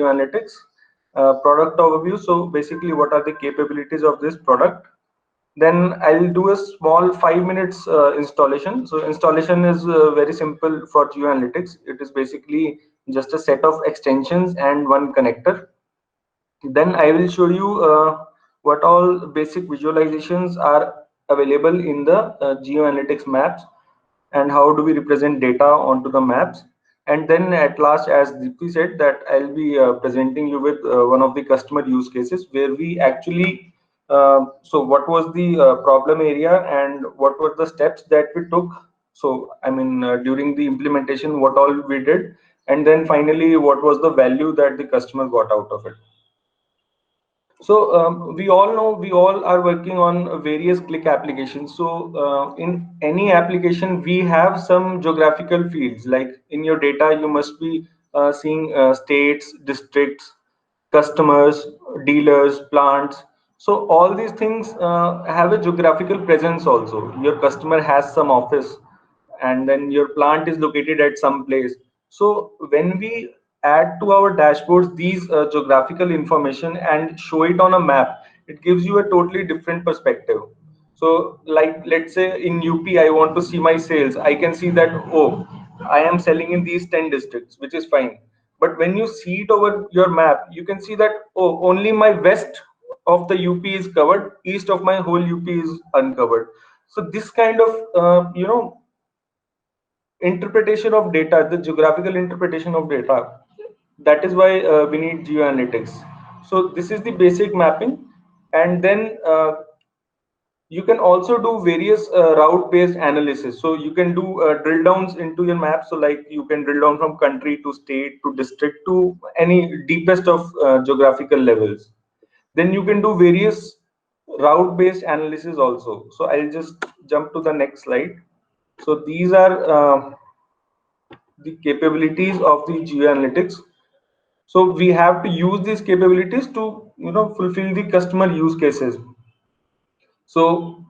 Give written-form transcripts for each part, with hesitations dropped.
Analytics. Product overview. So basically, what are the capabilities of this product? Then I'll do a small 5 minutes installation. So installation is very simple for GeoAnalytics. It is basically just a set of extensions and one connector. Then I will show you what all basic visualizations are available in the GeoAnalytics maps and how do we represent data onto the maps. And then at last, as Deepti said, that I'll be presenting you with one of the customer use cases where we actually, so what was the problem area and what were the steps that we took. So, I mean, during the implementation, what all we did, and then finally, what was the value that the customer got out of it. So we all know we all are working on various click applications. So in any application, we have some geographical fields. Like in your data, you must be seeing states, districts, customers, dealers, plants. So all these things have a geographical presence also. Your customer has some office, and then your plant is located at some place. So when we add to our dashboards these geographical information and show it on a map, it gives you a totally different perspective. So like let's say in UP, I want to see my sales. I can see that, oh, I am selling in these 10 districts, which is fine. But when you see it over your map, you can see that, oh, only my west of the UP is covered, east of my whole UP is uncovered. So this kind of interpretation of data, the geographical interpretation of data, that is why we need geoanalytics. So this is the basic mapping. And then you can also do various route based analysis. So you can do drill downs into your map. So like you can drill down from country to state to district to any deepest of geographical levels. Then you can do various route based analysis also. So I'll just jump to the next slide. So these are the capabilities of the geoanalytics. So we have to use these capabilities to fulfill the customer use cases. So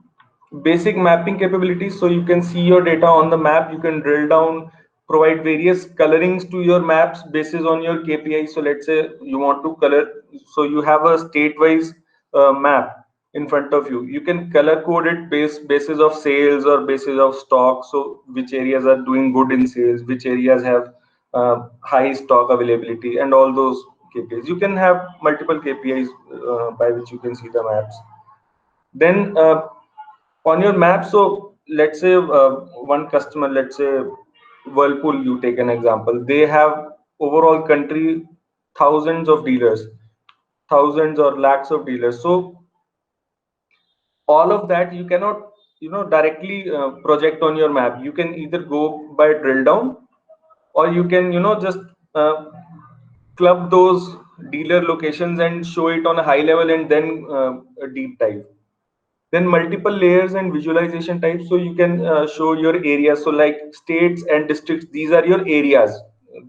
basic mapping capabilities, so you can see your data on the map, you can drill down, provide various colorings to your maps basis on your KPI. So let's say you want to color, so you have a state wise map in front of you. You can color code it basis of sales or basis of stock. So which areas are doing good in sales, which areas have high stock availability, and all those KPIs. You can have multiple KPIs by which you can see the maps. Then on your map, so let's say one customer, let's say Whirlpool, you take an example, they have overall country thousands of dealers, thousands or lakhs of dealers. So all of that you cannot directly project on your map. You can either go by drill down, or you can just uh, club those dealer locations and show it on a high level, and then a deep dive. Then multiple layers and visualization types, so you can show your areas. So like states and districts, these are your areas.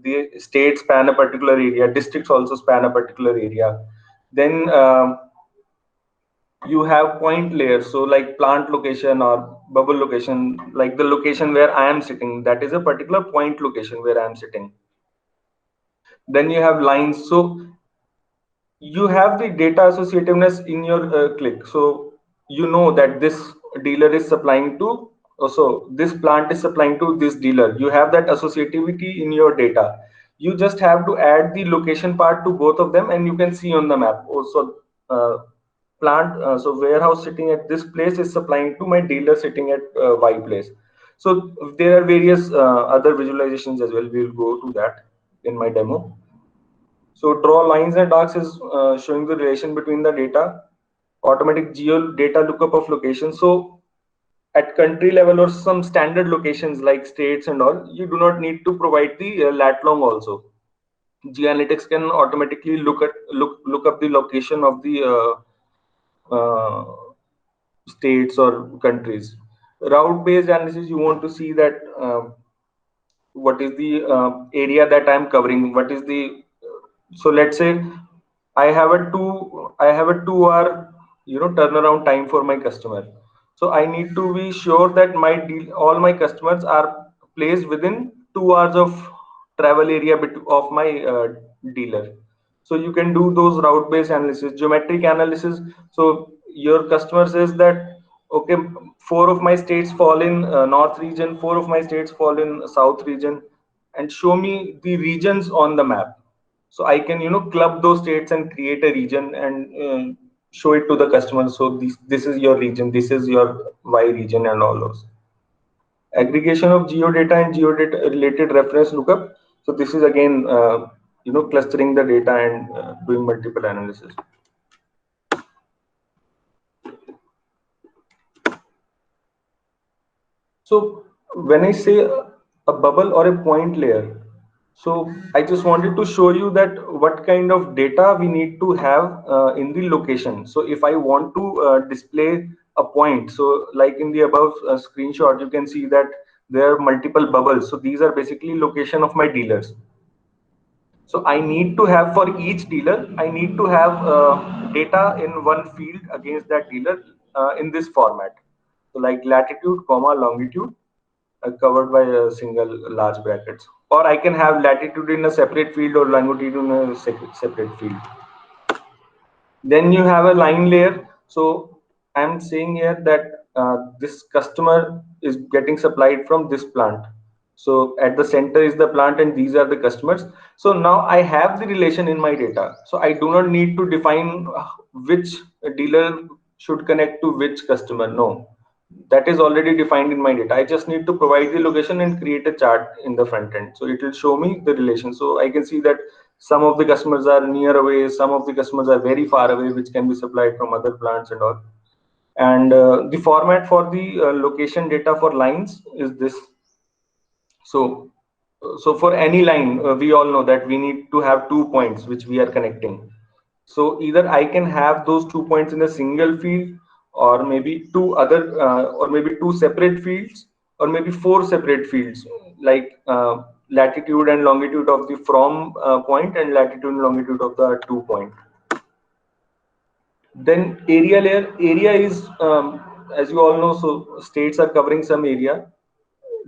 The states span a particular area, districts also span a particular area. Then you have point layers, so like plant location or bubble location, like the location where I am sitting, that is a particular point location where I am sitting. Then you have lines, so you have the data associativeness in your click. So you know that this dealer is supplying to, also this plant is supplying to this dealer. You have that associativity in your data. You just have to add the location part to both of them, and you can see on the map also plant, so warehouse sitting at this place is supplying to my dealer sitting at Y place. So there are various other visualizations as well. We'll go to that in my demo. So draw lines and arcs is showing the relation between the data. Automatic geo data lookup of location. So at country level or some standard locations like states and all, you do not need to provide the lat long also. Geoanalytics can automatically look up the location of the states or countries. Route based analysis, you want to see that what is the area that I'm covering, what is the, so let's say I have a 2 hour turnaround time for my customer. So I need to be sure that all my customers are placed within 2 hours of travel area of my dealer. So you can do those route based analysis, geometric analysis. So your customer says that, okay, 4 of my states fall in north region, 4 of my states fall in south region, and show me the regions on the map. So I can, club those states and create a region and show it to the customer. So this is your region, this is your Y region, and all those. Aggregation of geodata and geodata related reference lookup. So this is again, clustering the data and doing multiple analysis. So when I say a bubble or a point layer, so I just wanted to show you that what kind of data we need to have in the location. So if I want to display a point, so like in the above screenshot, you can see that there are multiple bubbles. So these are basically location of my dealers. So I need to have, for each dealer, I need to have data in one field against that dealer in this format. So like latitude, comma, longitude, covered by a single large brackets. Or I can have latitude in a separate field or longitude in a separate field. Then you have a line layer. So I'm saying here that this customer is getting supplied from this plant. So at the center is the plant and these are the customers. So now I have the relation in my data. So I do not need to define which dealer should connect to which customer. No, that is already defined in my data. I just need to provide the location and create a chart in the front end. So it will show me the relation. So I can see that some of the customers are near away, some of the customers are very far away, which can be supplied from other plants and all. And the format for the location data for lines is this. So, so for any line, we all know that we need to have 2 points which we are connecting. So either I can have those 2 points in a single field, or maybe or maybe two separate fields, or maybe four separate fields, like latitude and longitude of the from point and latitude and longitude of the 2 point. Then area layer. Area is, as you all know, so states are covering some area,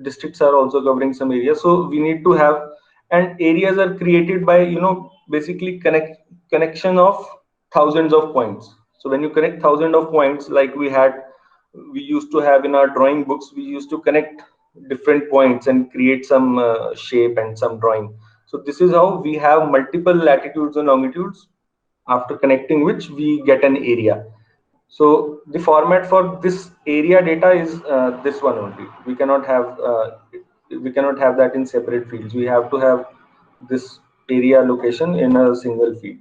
districts are also covering some area. So we need to have, and areas are created by, basically connection of thousands of points. So when you connect thousands of points, like we used to have in our drawing books, we used to connect different points and create some shape and some drawing. So this is how we have multiple latitudes and longitudes, after connecting which we get an area. So the format for this area data is this one only. We cannot have that in separate fields. We have to have this area location in a single field.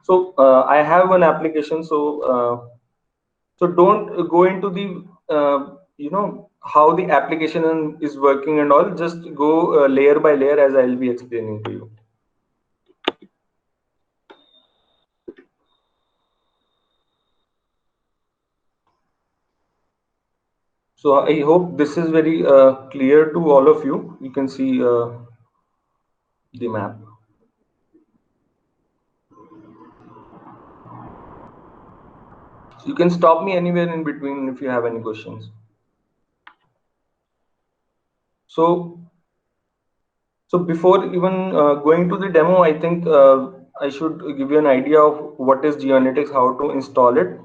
So I have one application. So don't go into the how the application is working and all. Just go layer by layer, as I will be explaining to you. So I hope this is very clear to all of you. You can see the map. So you can stop me anywhere in between if you have any questions. So before even going to the demo, I think I should give you an idea of what is GeoAnalytics, how to install it.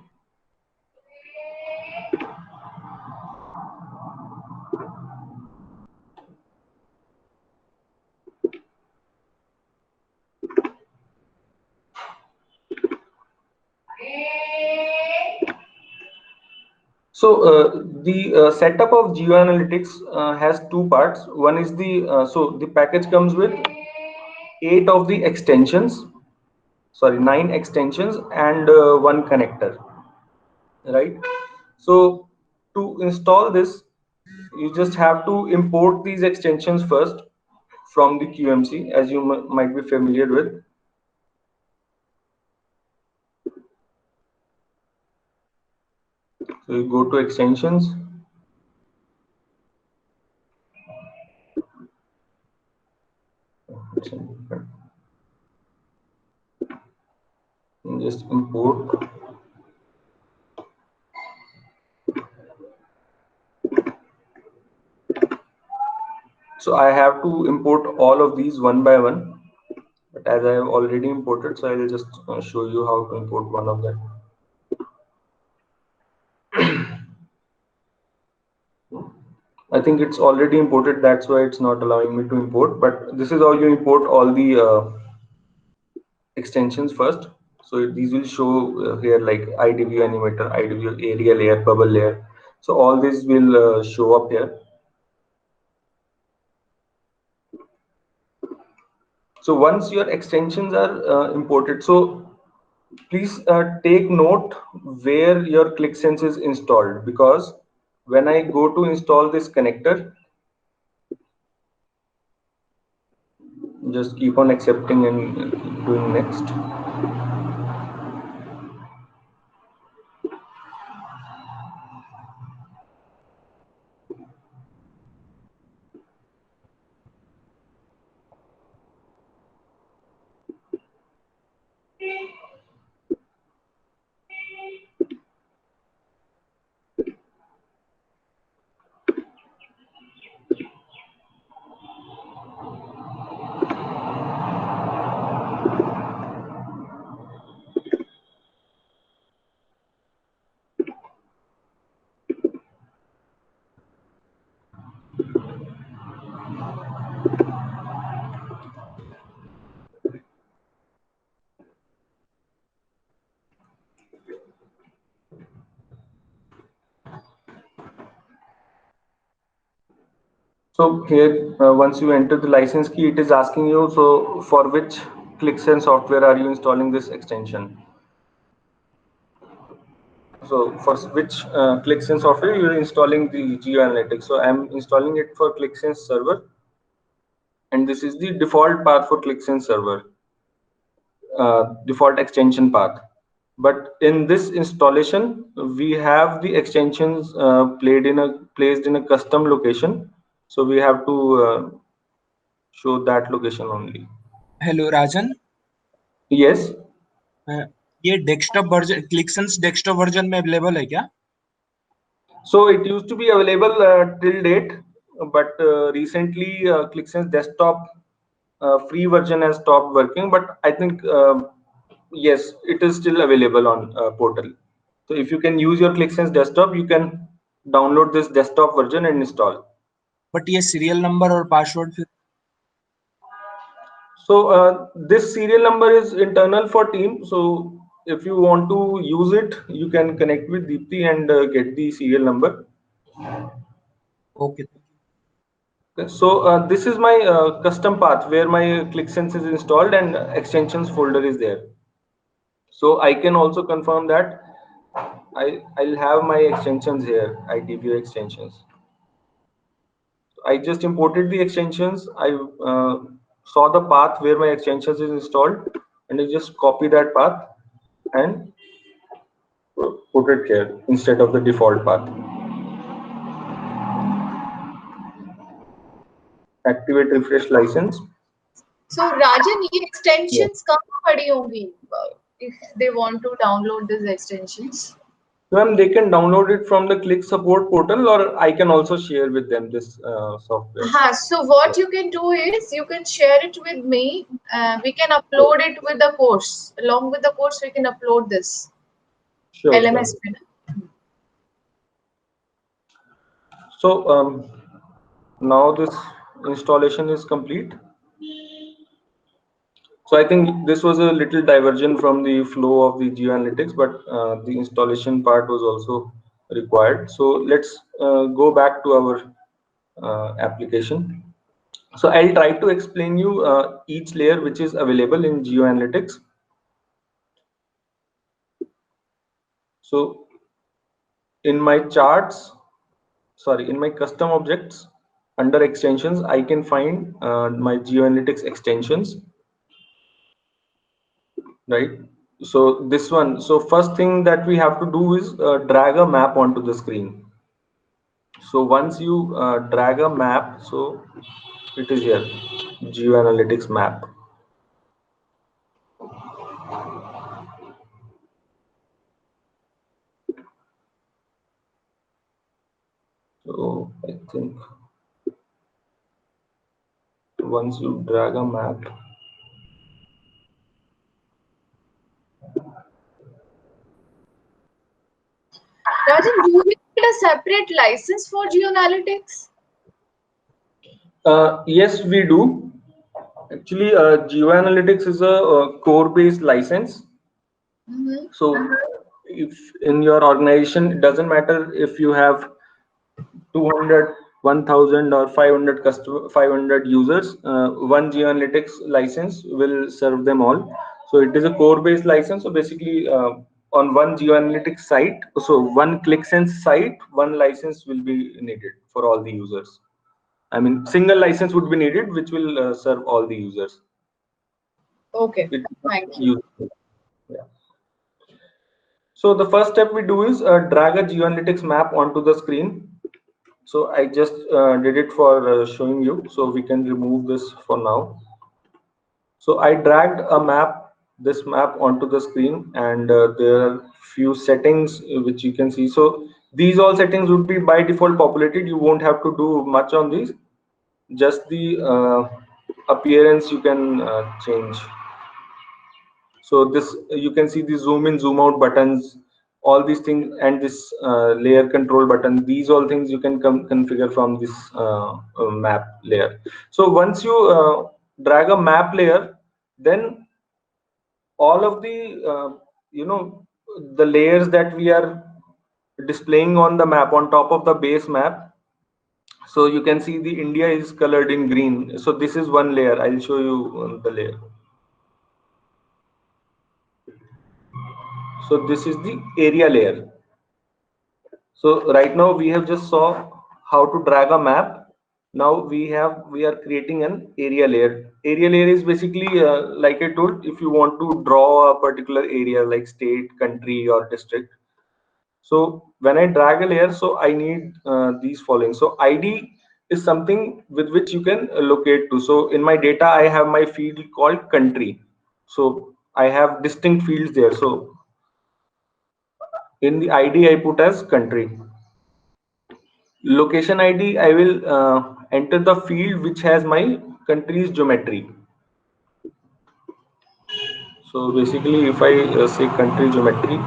So the setup of GeoAnalytics has two parts. One is so the package comes with 8 of the extensions, sorry, 9 extensions and one connector, right? So to install this, you just have to import these extensions first from the QMC, as you might be familiar with. So you go to extensions. And just import. So I have to import all of these one by one. But as I have already imported, so I will just show you how to import one of them. I think it's already imported, that's why it's not allowing me to import. But this is how you import all the extensions first. So these will show here like IDView animator, IDView area layer, bubble layer. So all this will show up here. So once your extensions are imported, so please take note where your ClickSense is installed, because when I go to install this connector, just keep on accepting and doing next. So here, once you enter the license key, it is asking you, so for which ClickSense software are you installing this extension? So for which ClickSense software you're installing the GeoAnalytics. So I'm installing it for ClickSense server, and this is the default path for ClickSense server, default extension path. But in this installation, we have the extensions placed in a custom location. So we have to show that location only. Hello Rajan, Yes. ये desktop version क्लिकसेंस desktop version में available है क्या? So it used to be available till date, but recently ClickSense desktop free version has stopped working. But I think yes, it is still available on portal. So if you can use your ClickSense desktop, you can download this desktop version and install. But ये serial number और password फिर So this serial number is internal for team. So if you want to use it, you can connect with Deepti and get the serial number. Okay. So this is my custom path where my ClickSense is installed and extensions folder is there. So I can also confirm that I'll have my extensions here, IDView extensions. I just imported the extensions. I saw the path where my extensions is installed, and I just copy that path and put it here instead of the default path. Activate refresh license. So Rajan, ये Yeah. extensions कहाँ पड़ी होंगी? If they want to download these extensions. Ma'am, they can download it from the Click Support portal, or I can also share with them this software. So what you can do is you can share it with me. We can upload it with the course. Along with the course, we can upload this Sure, LMS. sure. So now this installation is complete. So I think this was a little diversion from the flow of the GeoAnalytics, but the installation part was also required. So let's go back to our application. So I'll try to explain you each layer which is available in GeoAnalytics. So in my charts, sorry, in my custom objects under extensions, I can find my GeoAnalytics extensions, right? So this one, so first thing that we have to do is drag a map onto the screen. So once you drag a map, so it is here, GeoAnalytics map. So I think once you drag a map, Rajan, do we need a separate license for GeoAnalytics? Yes, we do. Actually, GeoAnalytics is a core-based license. So, if in your organization, it doesn't matter if you have 200, 1000 or 500 customer, 500 users, one GeoAnalytics license will serve them all. So it is a core-based license. So basically, on one GeoAnalytics site, so one ClickSense site, one license will be needed for all the users. I mean, single license would be needed, which will serve all the users. Okay, thank you. Yeah. So the first step we do is drag a GeoAnalytics map onto the screen. So I just did it for showing you. So we can remove this for now. So I dragged this map onto the screen, and there are few settings which you can see. So these all settings would be by default populated. You won't have to do much on these. Just the appearance you can change. So this, you can see the zoom in, zoom out buttons, all these things, and this layer control button. These all things you can configure from this map layer. So once you drag a map layer, then all of the the layers that we are displaying on the map on top of the base map. So you can see the India is colored in green. So this is one layer. I'll show you the layer. So this is the area layer. So right now we have just saw how to drag a map. Now we are creating an area layer. Area layer is basically like I told, if you want to draw a particular area like state, country, or district. So when I drag a layer, so I need these following. So ID is something with which you can locate to. So in my data, I have my field called country. So I have distinct fields there. So in the ID, I put as country. Location ID, I will enter the field which has my country's geometry. So basically, if I say country geometry,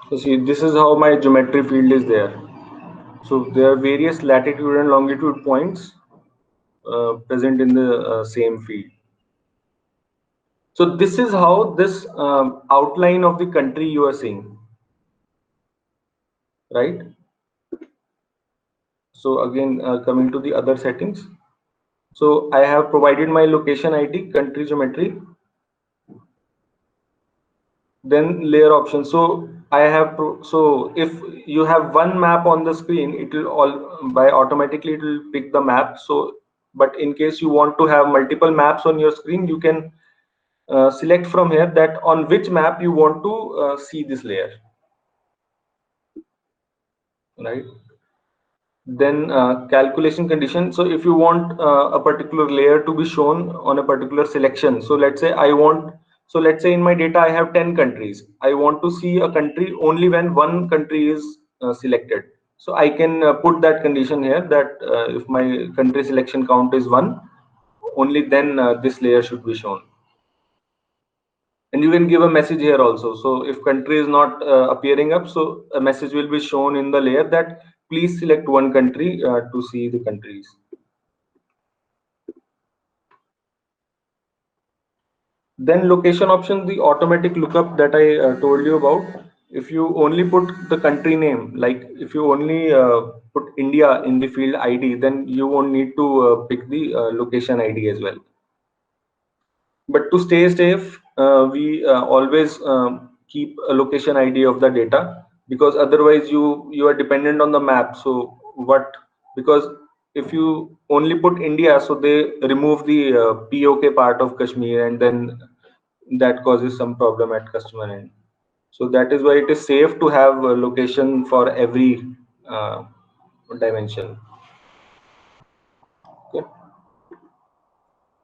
so see, this is how my geometry field is there. So there are various latitude and longitude points present in the same field. So this is how this outline of the country you are seeing, right? So again, coming to the other settings. So I have provided my location ID, country geometry, then layer option. So I have so if you have one map on the screen, it will all by automatically it will pick the map. So but in case you want to have multiple maps on your screen, you can select from here that on which map you want to see this layer, right? Then calculation condition. So if you want a particular layer to be shown on a particular selection, so let's say let's say in my data I have 10 countries. I want to see a country only when one country is selected. So I can put that condition here that if my country selection count is 1, only then this layer should be shown. And you can give a message here also. So if country is not appearing up, so a message will be shown in the layer that please select one country to see the countries. Then location option, the automatic lookup that I told you about. If you only put the country name, like if you only put India in the field ID, then you won't need to pick the location ID as well. But to stay safe, we always keep a location ID of the data, because otherwise you are dependent on the map. So what, because if you only put India, so they remove the POK part of Kashmir, and then that causes some problem at customer end. So that is why it is safe to have a location for every dimension. Okay.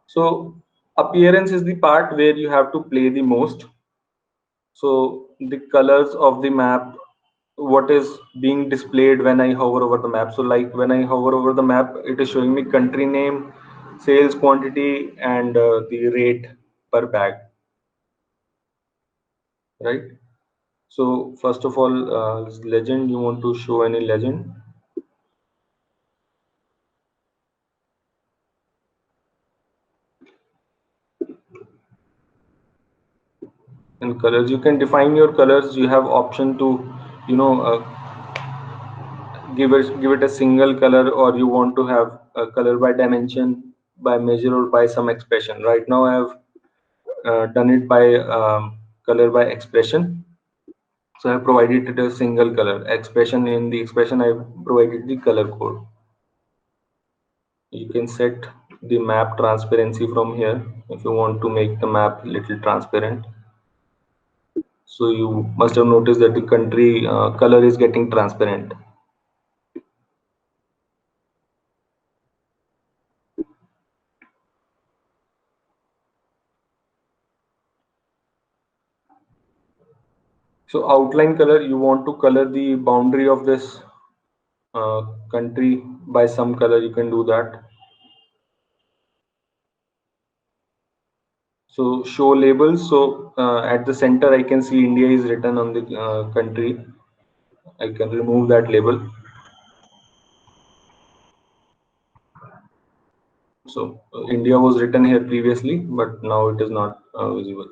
So appearance is the part where you have to play the most. So the colors of the map, what is being displayed when I hover over the map. So like when I hover over the map, it is showing me country name, sales quantity, and the rate per bag, right? So first of all, legend, you want to show any legend? And colors, you can define your colors. You have option to, you know, give it a single color, or you want to have a color by dimension, by measure, or by some expression. Right now I have done it by color by expression. So I provided it a single color expression. In the expression, I provided the color code. You can set the map transparency from here if you want to make the map little transparent. So you must have noticed that the country color is getting transparent. So outline color, you want to color the boundary of this country by some color, you can do that. So show labels. So at the center, I can see India is written on the country. I can remove that label. So India was written here previously, but now it is not visible.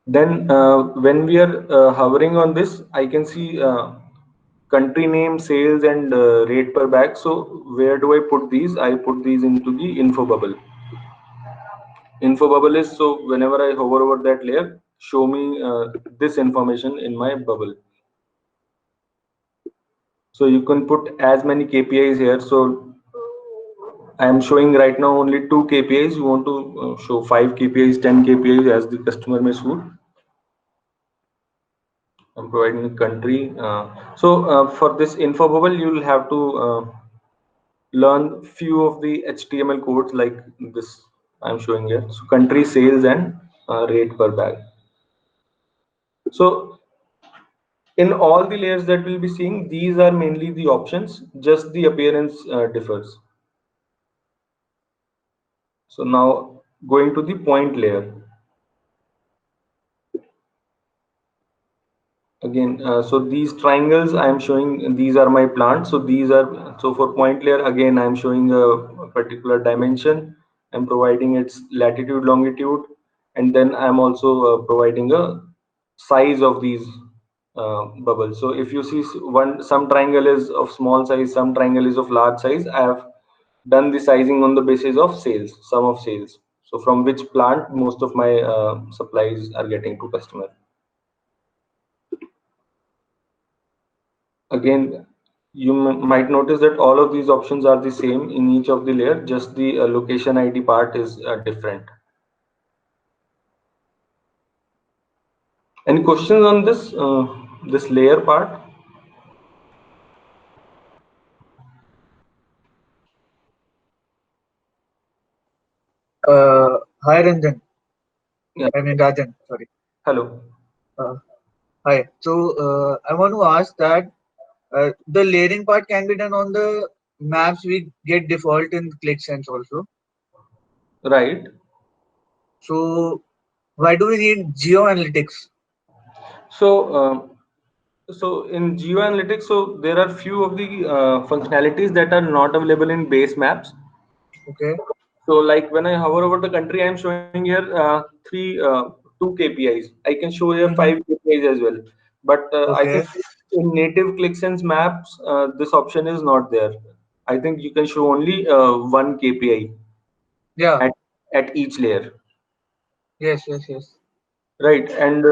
Then when we are hovering on this, I can see country name, sales, and rate per bag. So where do I put these? I put these into the info bubble. Info bubble is, so whenever I hover over that layer, show me this information in my bubble. So you can put as many KPIs here. So I am showing right now only 2 KPIs. You want to show 5 KPIs, 10 KPIs as the customer may suit. I'm providing the country. So for this info bubble, you'll have to learn few of the HTML codes like this I'm showing here. So country, sales, and rate per bag. So in all the layers that we'll be seeing, these are mainly the options, just the appearance differs. So now going to the point layer. Again, so these triangles I am showing, these are my plants. So these are, so for point layer, again, I'm showing a particular dimension. I'm providing its latitude, longitude, and then I'm also providing a size of these bubbles. So if you see some triangle is of small size, some triangle is of large size, I have done the sizing on the basis of sales, sum of sales. So from which plant most of my supplies are getting to customer. Again, you might notice that all of these options are the same in each of the layer, just the location ID part is different. Any questions on this layer part? Hi Ranjan. Yeah. I mean Rajan, sorry. Hello. Hi. So I want to ask that the layering part can be done on the maps we get default in ClickSense also. Right. So why do we need geo analytics? So so in geo analytics, so there are few of the functionalities that are not available in base maps. Okay. So like when I hover over the country, I'm showing here two KPIs. I can show here 5 KPIs as well. But I Okay. think in native ClickSense maps, this option is not there. I think you can show only one KPI Yeah. at each layer, Yes. right? And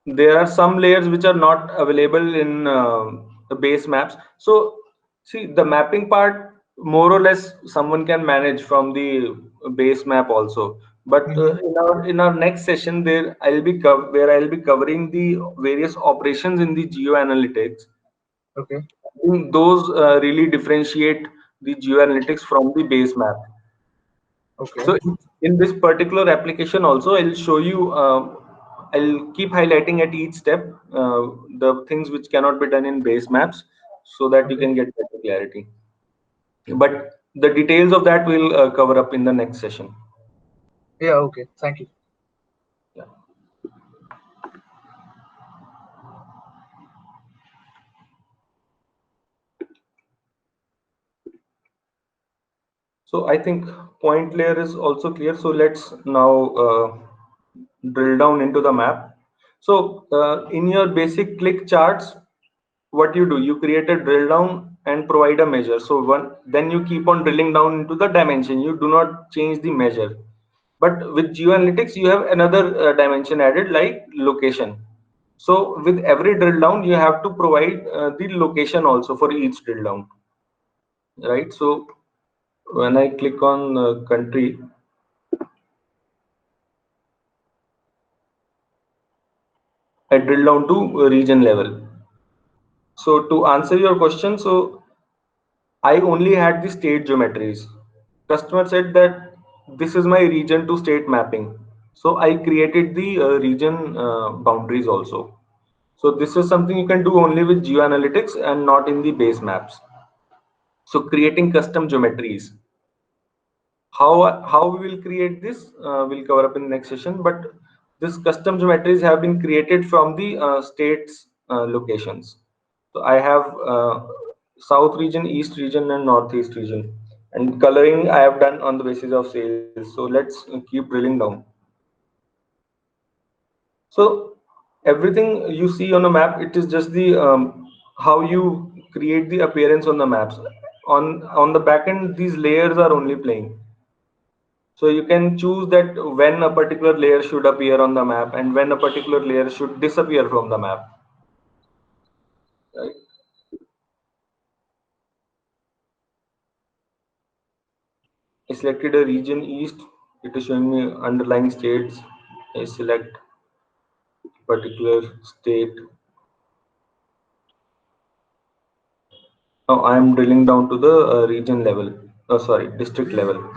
there are some layers which are not available in the base maps. So see, the mapping part more or less someone can manage from the base map also. But Mm-hmm. in our next session, there where I'll be covering the various operations in the geo analytics. Okay. Those really differentiate the geo analytics from the base map. Okay. So in this particular application also, I'll show you, I'll keep highlighting at each step the things which cannot be done in base maps so that you Okay. can get better clarity. But the details of that we'll cover up in the next session. Yeah. Okay. Thank you. Yeah. So I think point layer is also clear. So let's now drill down into the map. So in your basic click charts, what you do, you create a drill down and provide a measure. So then you keep on drilling down into the dimension. You do not change the measure. But with geoanalytics, you have another dimension added, like location. So with every drill down, you have to provide the location also for each drill down, right? So when I click on country, I drill down to region level. So to answer your question, so I only had the state geometries. Customer said that this is my region to state mapping. So I created the region boundaries also. So this is something you can do only with geoanalytics and not in the base maps. So creating custom geometries. How we will create this, we'll cover up in the next session. But this custom geometries have been created from the states locations. So I have south region, east region, and northeast region. And coloring I have done on the basis of sales. So let's keep drilling down. So everything you see on a map, it is just the how you create the appearance on the maps. On the back end, these layers are only playing. So you can choose that when a particular layer should appear on the map and when a particular layer should disappear from the map. Right? I selected a region east. It is showing me underlying states. I select particular state. Now I am drilling down to the region level. Oh, sorry, district level.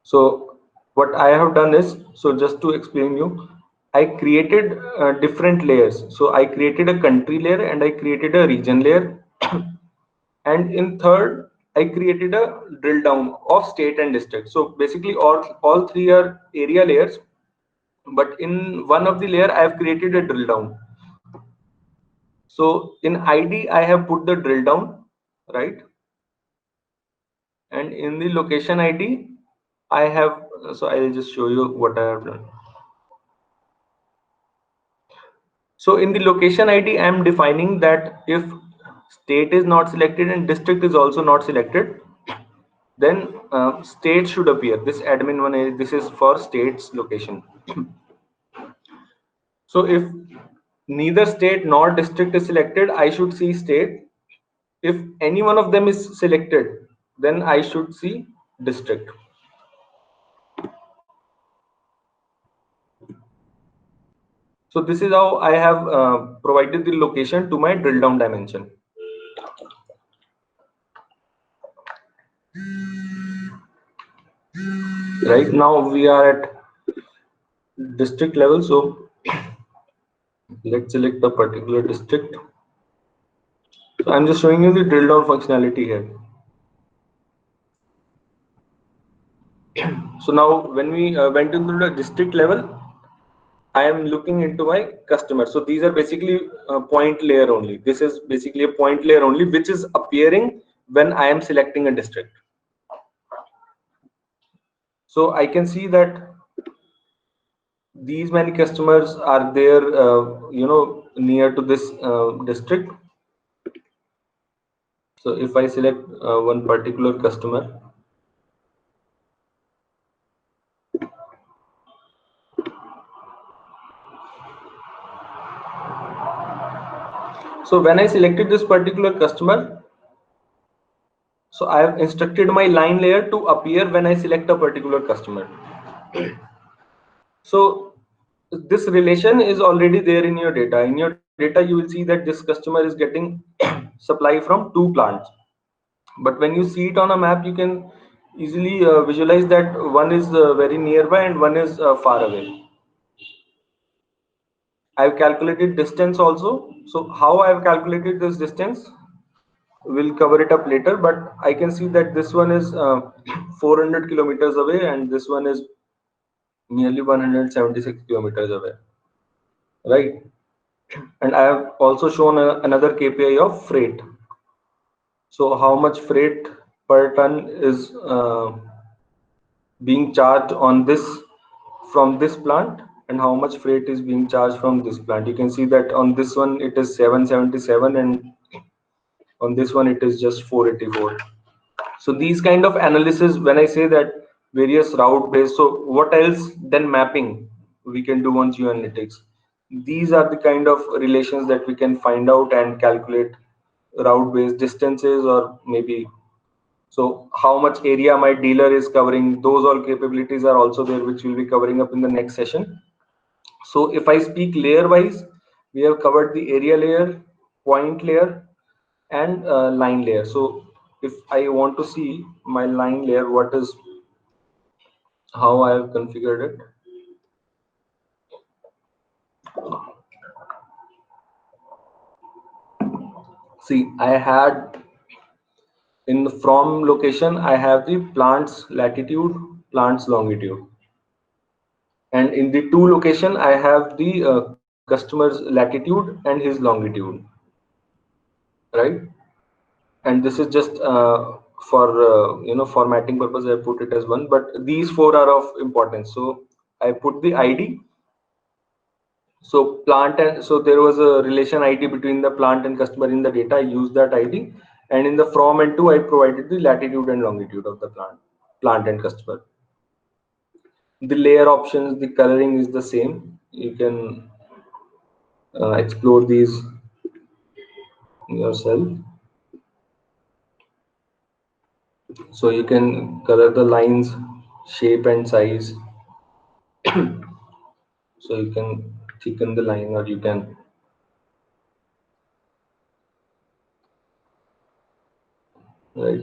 So what I have done is, so just to explain you, I created different layers. So I created a country layer and I created a region layer. And in third, I created a drill down of state and district. So basically all three are area layers, but in one of the layer I have created a drill down. So in ID I have put the drill down, right? And in the location ID I have, so I'll just show you what I have done. So in the location ID, I am defining that if state is not selected and district is also not selected, then state should appear. This admin one is, this is for state's location. So if neither state nor district is selected, I should see state. If any one of them is selected, then I should see district. So this is how I have provided the location to my drill down dimension. Right now we are at district level. So let's select a particular district. So I'm just showing you the drill down functionality here. So now when we went into the district level, I am looking into my customer. So these are basically point layer only. This is basically a point layer only, which is appearing when I am selecting a district. So I can see that these many customers are there, near to this district. So if I select one particular customer, So when I selected this particular customer, so I have instructed my line layer to appear when I select a particular customer. So this relation is already there in your data. In your data, you will see that this customer is getting supply from 2 plants. But when you see it on a map, you can easily visualize that one is very nearby and one is far away. I've calculated distance also. So how I've calculated this distance, we'll cover it up later, but I can see that this one is 400 kilometers away and this one is nearly 176 kilometers away, right? And I have also shown another KPI of freight. So how much freight per ton is being charged on this from this plant and how much freight is being charged from this plant. You can see that on this one it is 777 and on this one it is just 484. So these kind of analysis, when I say that various route based, so what else than mapping we can do on geoanalytics? These are the kind of relations that we can find out and calculate route based distances, or maybe so how much area my dealer is covering. Those all capabilities are also there, which we'll be covering up in the next session. So if I speak layer wise, we have covered the area layer, point layer, and line layer. So if I want to see my line layer, what is how I have configured it. See, I had in the from location, I have the plants latitude, plants longitude, and in the to location, I have the customer's latitude and his longitude, right? And this is just for formatting purpose, I put it as one, but these 4 are of importance. So I put the ID. So plant, and so there was a relation ID between the plant and customer in the data. I used that ID, and in the from and to, I provided the latitude and longitude of the plant and customer. The layer options, the coloring is the same. You can explore these yourself. So you can color the lines, shape and size. So you can thicken the line, or you can right.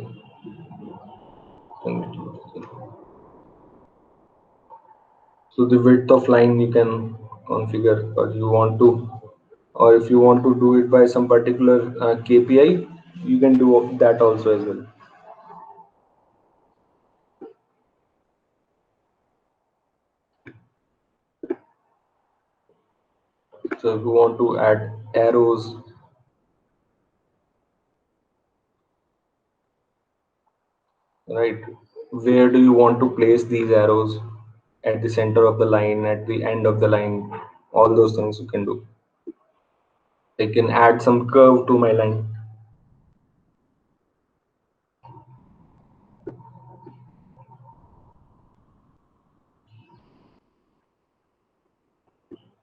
So the width of line you can configure, or you want to, or if you want to do it by some particular KPI, you can do that also as well. So if you want to add arrows, right, where do you want to place these arrows? At the center of the line, at the end of the line, all those things you can do. I can add some curve to my line.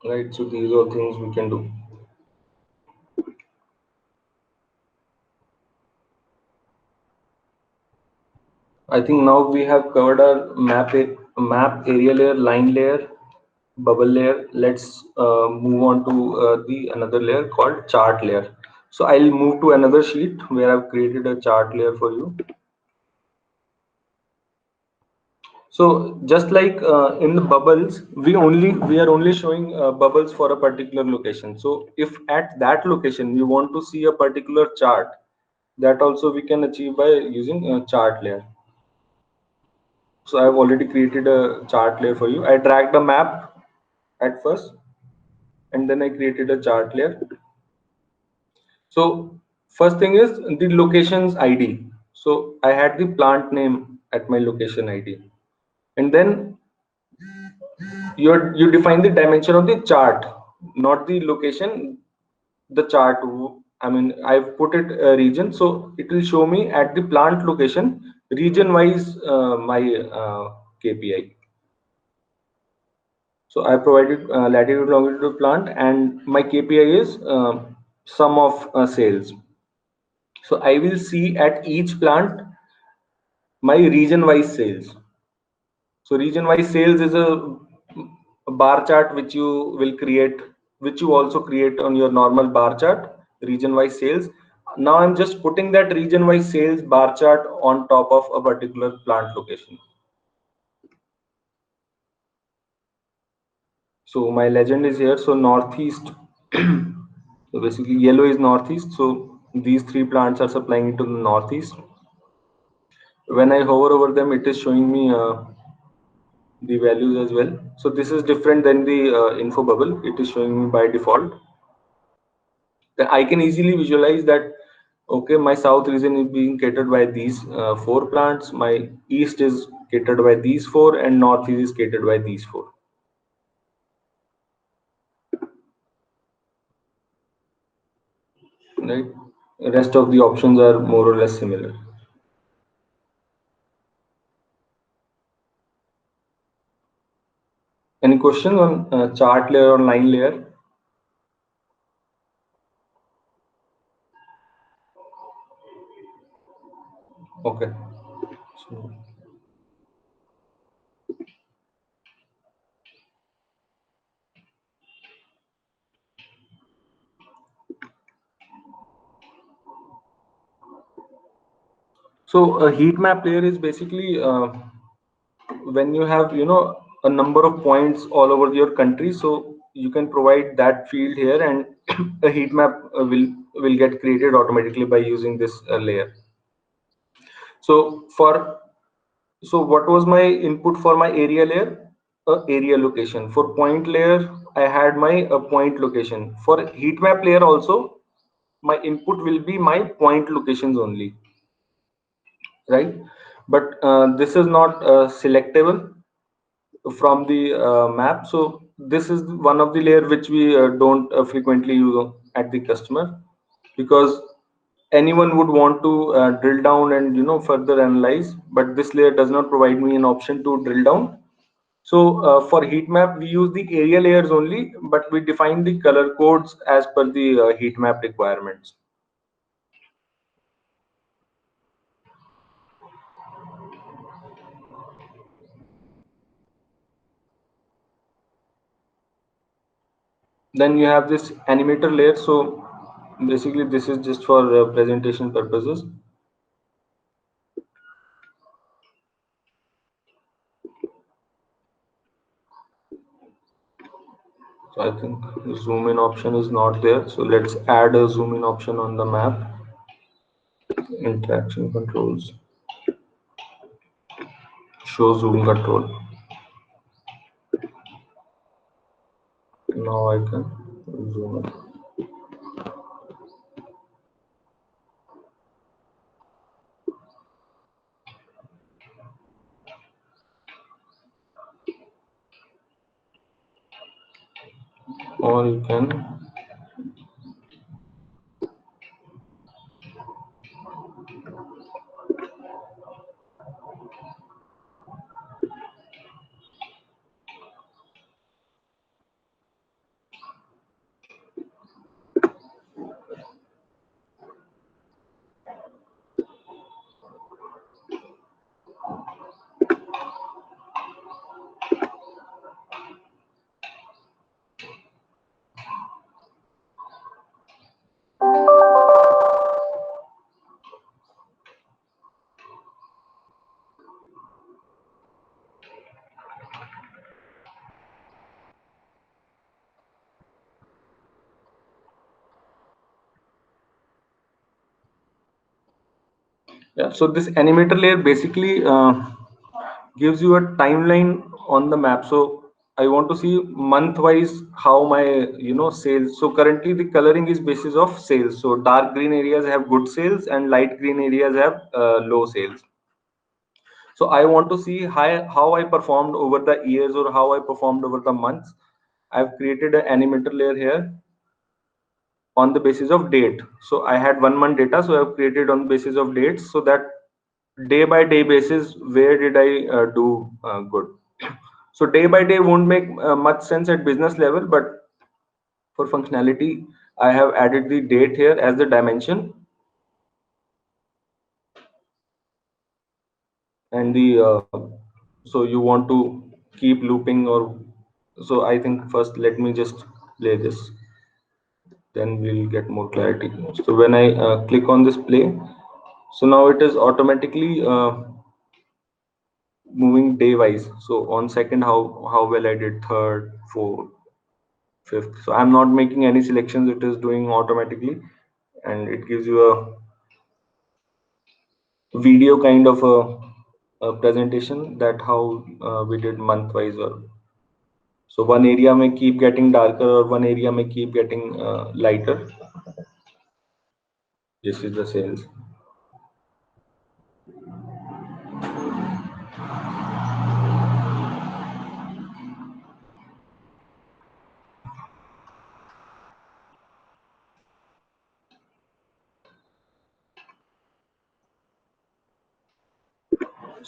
Right, so these are things we can do. I think now we have covered our map area layer, line layer, bubble layer. Let's move on to the another layer called chart layer. So I'll move to another sheet where I've created a chart layer for you. So just like in the bubbles, we are only showing bubbles for a particular location. So if at that location we want to see a particular chart, that also we can achieve by using a chart layer. So I've already created a chart layer for you. I dragged a map at first, and then I created a chart layer. So first thing is the location's ID. So I had the plant name at my location ID, and then you define the dimension of the chart, not the location. The chart, I mean, I've put it region, so it will show me at the plant location region wise my KPI. So I provided latitude longitude plant, and my KPI is sum of sales. So I will see at each plant my region wise sales. So region wise sales is a bar chart which you will create, which you also create on your normal bar chart, region wise sales. Now I'm just putting that region wise sales bar chart on top of a particular plant location. So my legend is here. So northeast, so basically yellow is northeast. So these three plants are supplying it to the northeast. When I hover over them, it is showing me the values as well. So this is different than the info bubble. It is showing me by default. Then I can easily visualize that, okay, my south region is being catered by these four plants, my east is catered by these four, and northeast is catered by these four. Right? The rest of the options are more or less similar. Any questions on chart layer or line layer? Okay. So a heat map layer is basically when you have a number of points all over your country, so you can provide that field here, and a heat map will get created automatically by using this layer. So what was my input for my area layer? Area location. For point layer, I had my point location. For heat map layer also, my input will be my point locations only, right? But this is not selectable from the map. So this is one of the layer which we don't frequently use at the customer, because anyone would want to drill down and further analyze, but this layer does not provide me an option to drill down. So for heat map, we use the area layers only, but we define the color codes as per the heat map requirements. Then you have this animator layer. So basically this is just for presentation purposes. So I think zoom in option is not there. So let's add a zoom in option on the map. Interaction controls. Show zoom control. Now I can zoom in. Or you can yeah. So this animator layer basically gives you a timeline on the map. So I want to see month wise how my sales. So currently the coloring is basis of sales. So dark green areas have good sales and light green areas have low sales. So I want to see how I performed over the years or how I performed over the months. I've created an animator layer here on the basis of date. So I had 1 month data, so I've created on the basis of dates, so that day by day basis where did I do good. So day by day won't make much sense at business level, but for functionality I have added the date here as the dimension, and the so you want to keep looping, or so I think first let me just play this, then we'll get more clarity. So when I click on this play, so now it is automatically moving day wise. So on second, how well I did, third, fourth, fifth. So I'm not making any selections, it is doing automatically, and it gives you a video kind of a presentation that how we did month wise. Or so one area may keep getting darker, or one area may keep getting lighter. This is the sales.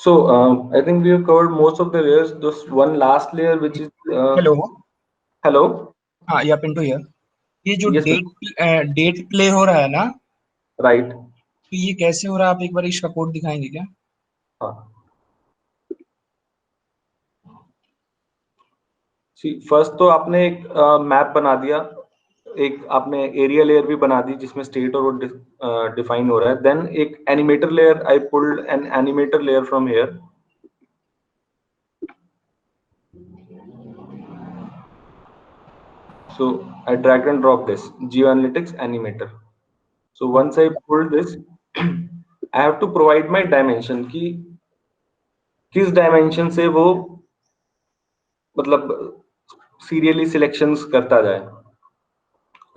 So I think we have covered most of the layers. Just one last layer, which is hello hello. हाँ या Pintu here ये जो Yes, date play हो रहा है ना right. तो ये कैसे हो रहा है आप एक बार इसका कोड दिखाएंगे क्या हाँ. फर्स्ट तो आपने एक मैप बना दिया, एक आपने एरिया लेयर भी बना दी जिसमें स्टेट और वो डिफाइन हो रहा है. देन एक animator layer, I pulled an animator layer from here. So I drag and drop this GeoAnalytics animator. So once I pulled this, I have to provide my dimension कि किस dimension से वो मतलब serially selections करता जाए.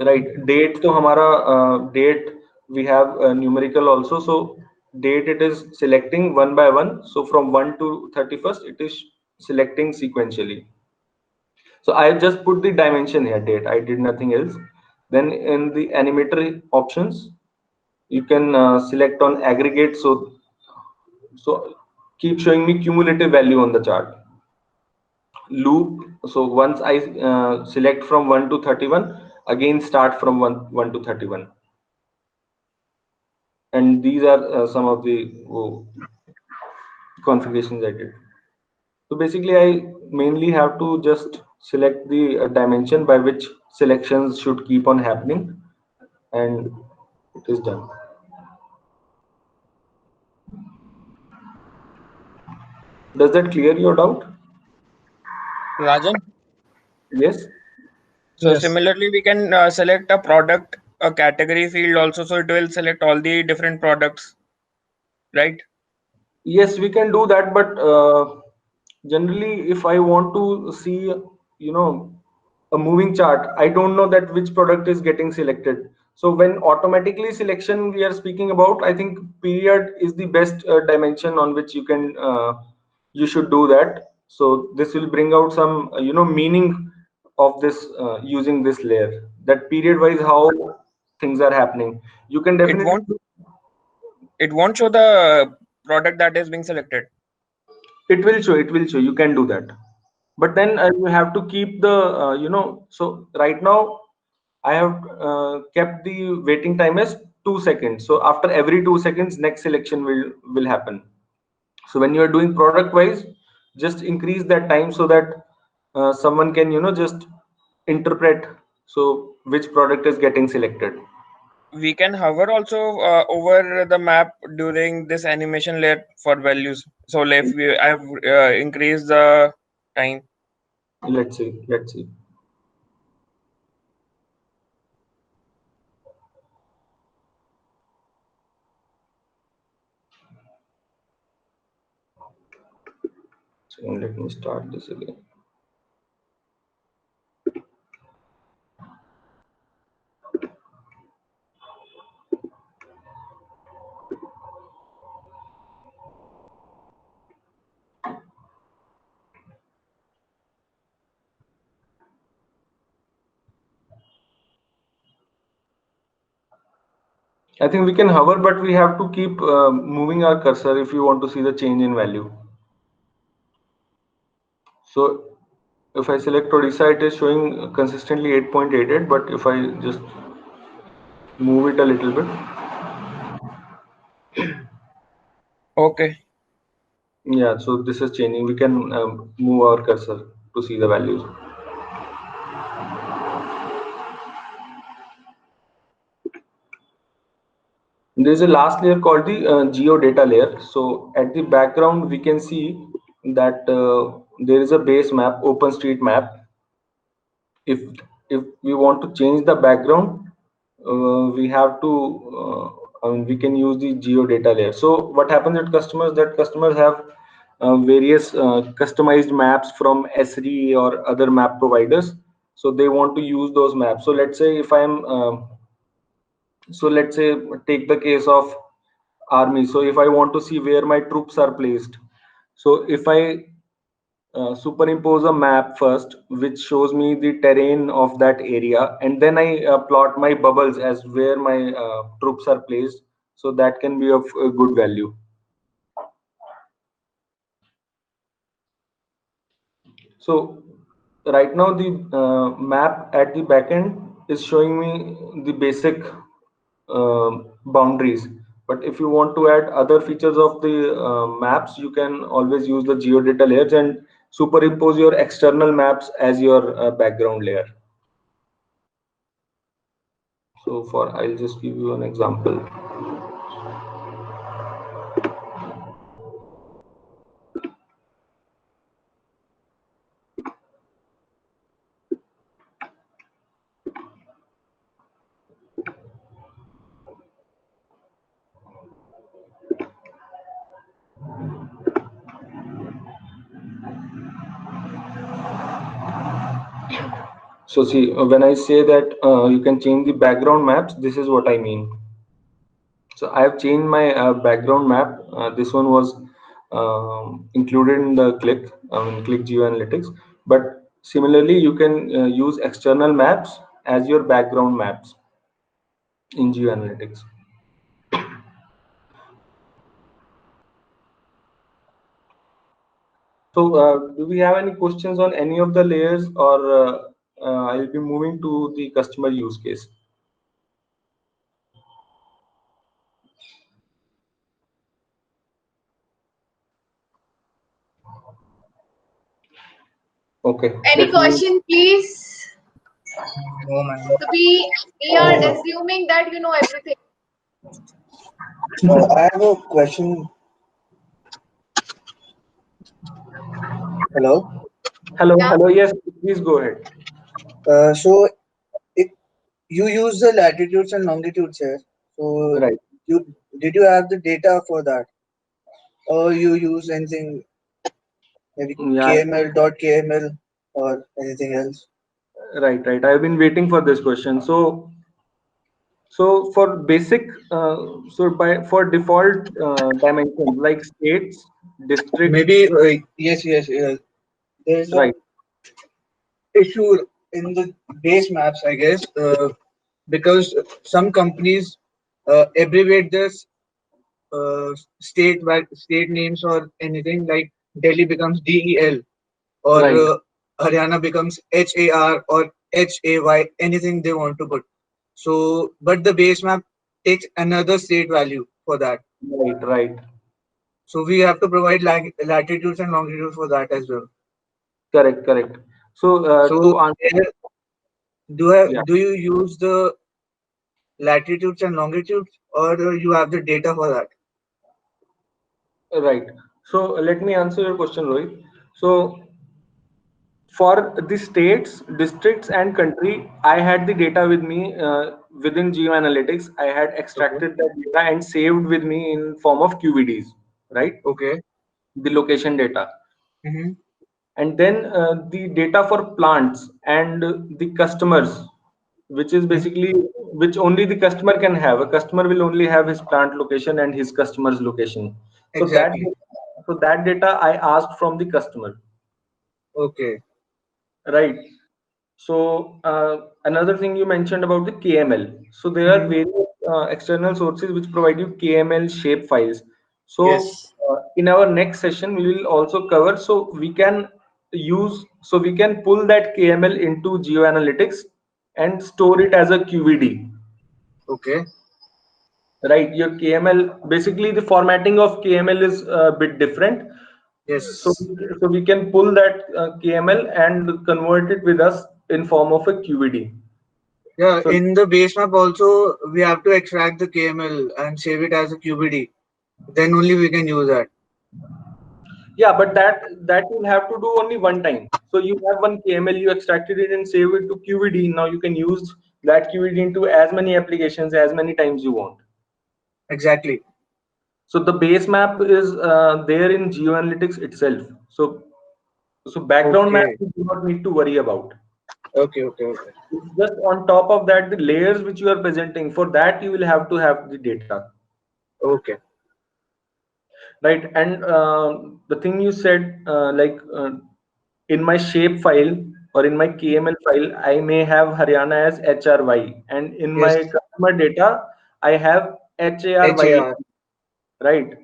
Right, date तो हमारा date we have numerical also. So date it is selecting one by one. So from 1 to 31st it is selecting sequentially. So I just put the dimension here, date. I did nothing else. Then in the animator options, you can select on aggregate. So keep showing me cumulative value on the chart. Loop. So once I select from 1 to 31, again start from 1 to 31. And these are some of the configurations I did. So basically, I mainly have to just select the dimension by which selections should keep on happening, and it is done. Does that clear your doubt? Rajan, Yes. so Yes. similarly, we can select a product, a category field also, so it will select all the different products, right? Yes, we can do that, but generally, if I want to see, a moving chart, I don't know that which product is getting selected. So when automatically selection we are speaking about, I think period is the best dimension on which you should do that. So this will bring out some meaning of this using this layer. That period wise how things are happening. You can definitely. It won't show the product that is being selected. It will show. It will show. You can do that, but then you have to keep the So right now I have kept the waiting time as 2 seconds. So after every 2 seconds, next selection will happen. So when you are doing product wise, just increase that time so that someone can just interpret so which product is getting selected. We can hover also over the map during this animation layer for values. So if I have increased the time. Let's see. Let's see. So let me start this again. I think we can hover, but we have to keep moving our cursor if you want to see the change in value. So if I select Odisha, it is showing consistently 8.88, but if I just move it a little bit. Okay. Yeah, so this is changing. We can move our cursor to see the values. There is a last layer called the geodata layer. So at the background, we can see that there is a base map, OpenStreetMap. If we want to change the background, we have to we can use the geodata layer. So what happens at customers, that customers have various customized maps from Esri or other map providers. So they want to use those maps. So let's say if I'm so let's say take the case of army. So if I want to see where my troops are placed, so if I superimpose a map first which shows me the terrain of that area, and then I plot my bubbles as where my troops are placed, so that can be of good value. So right now the map at the backend is showing me the basic boundaries, but if you want to add other features of the maps, you can always use the geodata layers and superimpose your external maps as your background layer. So for I'll just give you an example. So see, when I say that you can change the background maps, this is what I mean. So I have changed my background map. This one was included in the Qlik GeoAnalytics. But similarly, you can use external maps as your background maps in GeoAnalytics. So do we have any questions on any of the layers, or I'll be moving to the customer use case? Okay. Any let me- question, please? No, man. So we are assuming that you know everything. I have a question. Hello. Hello, Yeah. hello. Yes, please go ahead. So you use the latitudes and longitudes here. So Right. did you have the data for that, or you use anything maybe Yeah. KML or anything else? Right, right. I've been waiting for this question. So for basic, for default dimensions like states, districts, Maybe yes. There's a right, issue in the base maps, I guess, because some companies abbreviate this state names or anything like Delhi becomes DEL or right, Haryana becomes HAR or HAY, anything they want to put. So, but the base map takes another state value for that. right, right. So we have to provide latitudes and longitudes for that as well. Correct, correct. So So to answer, yeah, do you use the latitudes and longitudes, or you have the data for that? right. So let me answer your question, Rohit. So for the states, districts, and country, I had the data with me within GeoAnalytics. I had Okay. extracted that data and saved with me in form of QVDs, right? Okay. The location data. Mm-hmm. And then the data for plants and the customers, which is basically which only the customer can have. A customer will only have his plant location and his customer's location. So Exactly. that data I asked from the customer, Okay. right? So another thing you mentioned about the KML. So there are Mm-hmm. various external sources which provide you KML shape files. So Yes. in our next session, we will also cover, so we can pull that KML into GeoAnalytics and store it as a QVD. Okay. right? Your KML, basically the formatting of KML is a bit different. Yes. So we can pull that KML and convert it with us in form of a QED. Yeah, So in the base map also we have to extract the KML and save it as a QBD. Then only we can use that. yeah, but that you'll have to do only one time. So you have one KML, you extracted it and save it to QED. Now you can use that QED into as many applications as many times you want. Exactly. So the base map is there in GeoAnalytics itself. So background map Okay. you do not need to worry about. Okay. Okay. Okay. It's just on top of that, the layers which you are presenting, for that you will have to have the data. Okay. Right, and the thing you said, in my shape file or in my KML file, I may have Haryana as HRY, and in Yes. my customer data, I have HARY, HAR. right?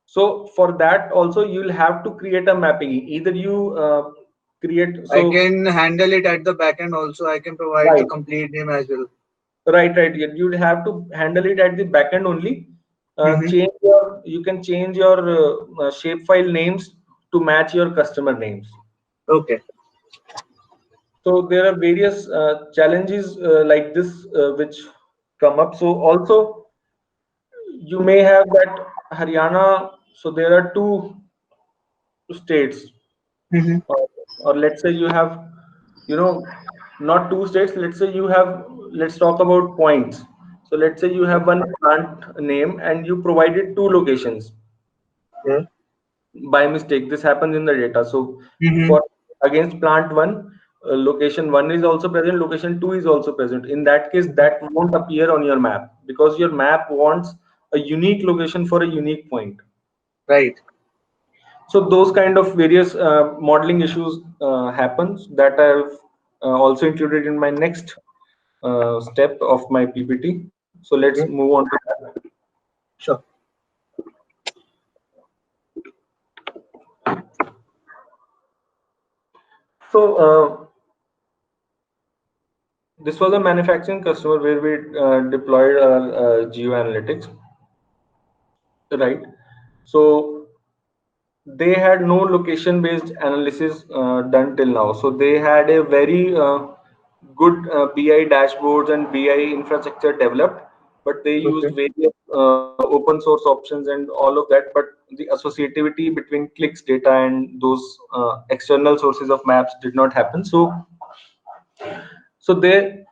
So for that also, you'll have to create a mapping. Either you create, I so can handle it at the backend also. I can provide the right, complete name as well. right. You'd have to handle it at the backend only. Mm-hmm. You can change your shapefile names to match your customer names. Okay. So there are various challenges like this which come up. So also you may have that Haryana. So there are two states, Mm-hmm. or let's say you have, not two states. Let's say you have. Let's talk about points. So let's say you have one plant name and you provided two locations Yeah. by mistake. This happens in the data. So Mm-hmm. for against plant one, location one is also present, location two is also present. In that case, that won't appear on your map because your map wants a unique location for a unique point. Right. So those kind of various modeling issues happens that I've also included in my next step of my PPT. So let's Okay. move on to that. Sure. So this was a manufacturing customer where we deployed our GeoAnalytics, right? So they had no location-based analysis done till now. So they had a very good BI dashboards and BI infrastructure developed, but they used Okay. various open source options and all of that. But the associativity between clicks data and those external sources of maps did not happen. So they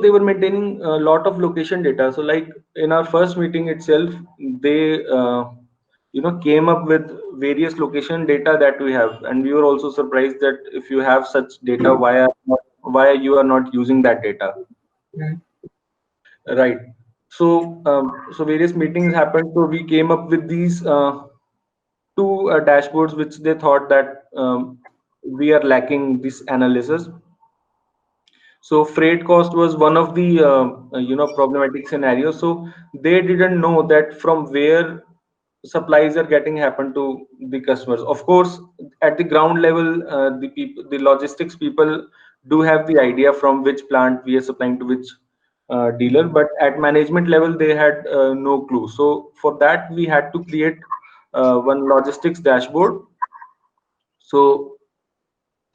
were maintaining a lot of location data. So like in our first meeting itself, they came up with various location data that we have, and we were also surprised that if you have such data, why you are not using that data, Mm. right? So various meetings happened. So we came up with these two dashboards which they thought that we are lacking this analysis. So freight cost was one of the problematic scenarios. So they didn't know that from where supplies are getting happen to the customers. Of course, at the ground level, the logistics people do have the idea from which plant we are supplying to which dealer, but at management level they had no clue. So for that we had to create one logistics dashboard. So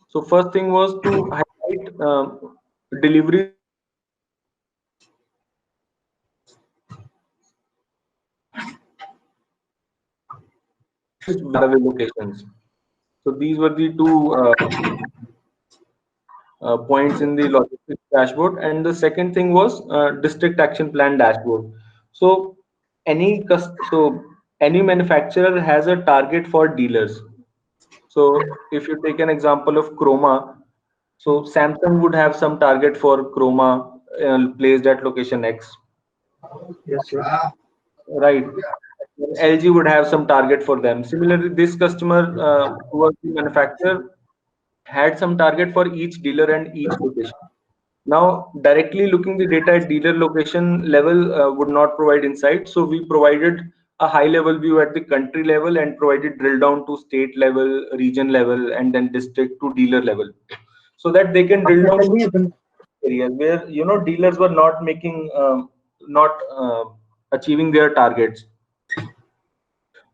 so first thing was to highlight deliveries faraway locations. So these were the two points in the logistics dashboard. And the second thing was district action plan dashboard. So any manufacturer has a target for dealers. So if you take an example of Chroma, so Samsung would have some target for Chroma placed at location X, Yes. Yes. right? LG would have some target for them. Similarly, this customer who was the manufacturer had some target for each dealer and each location. Now, directly looking the data at dealer location level would not provide insight. So we provided a high level view at the country level and provided drill down to state level, region level, and then district to dealer level, so that they can drill down to areas where dealers were not making not achieving their targets.